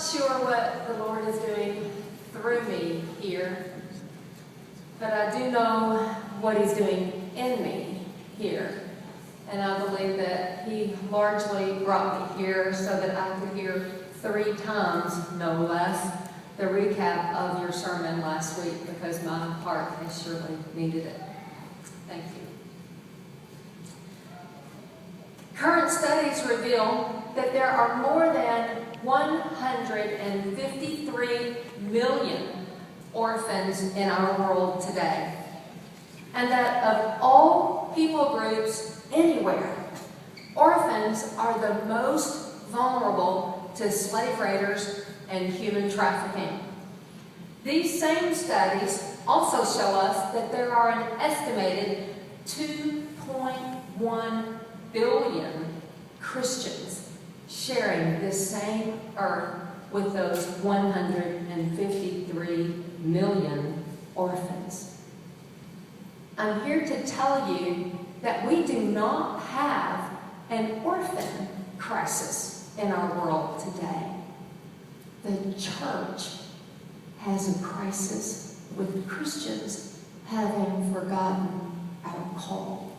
sure what the Lord is doing through me here, but I do know what He's doing in me here. And I believe that He largely brought me here so that I could hear 3 times, no less, the recap of your sermon last week, because my heart has surely needed it. Thank you. Current studies reveal that there are more than 153 million orphans in our world today. And that of all people groups anywhere, orphans are the most vulnerable to slave raiders and human trafficking. These same studies also show us that there are an estimated 2.1 billion Christians sharing this same earth with those 153 million orphans. I'm here to tell you that we do not have an orphan crisis in our world today. The church has a crisis with Christians having forgotten our call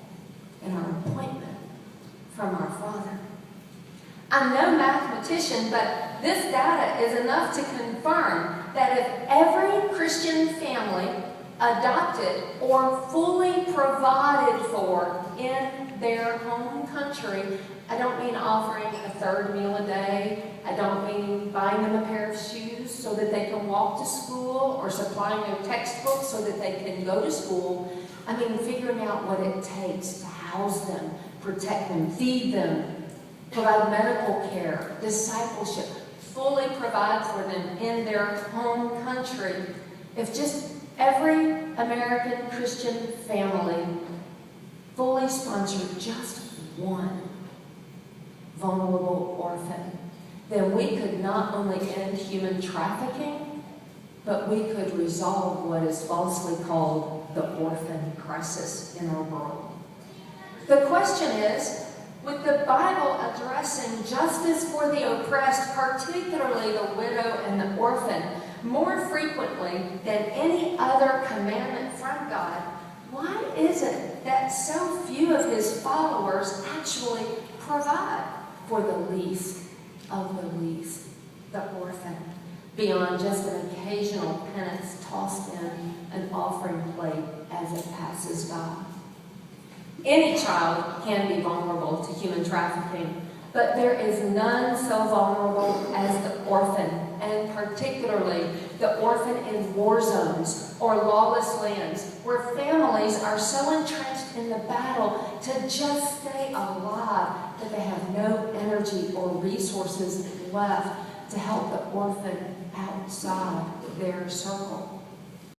and our appointment from our Father. I'm no mathematician, but this data is enough to confirm that if every Christian family adopted or fully provided for in their home country, I don't mean offering a 3rd meal a day, I don't mean buying them a pair of shoes so that they can walk to school or supplying their textbooks so that they can go to school. I mean figuring out what it takes to house them, protect them, feed them, provide medical care, discipleship, fully provide for them in their home country. If just every American Christian family fully sponsored just one vulnerable orphan, then we could not only end human trafficking, but we could resolve what is falsely called the orphan crisis in our world. The question is, with the Bible addressing justice for the oppressed, particularly the widow and the orphan, more frequently than any other commandment from God, why is it that so few of His followers actually provide for the least of the least, the orphan, beyond just an occasional penance tossed in an offering plate as it passes by? Any child can be vulnerable to human trafficking, but there is none so vulnerable as the orphan, and particularly the orphan in war zones or lawless lands, where families are so entrenched in the battle to just stay alive that they have no energy or resources left to help the orphan outside their circle.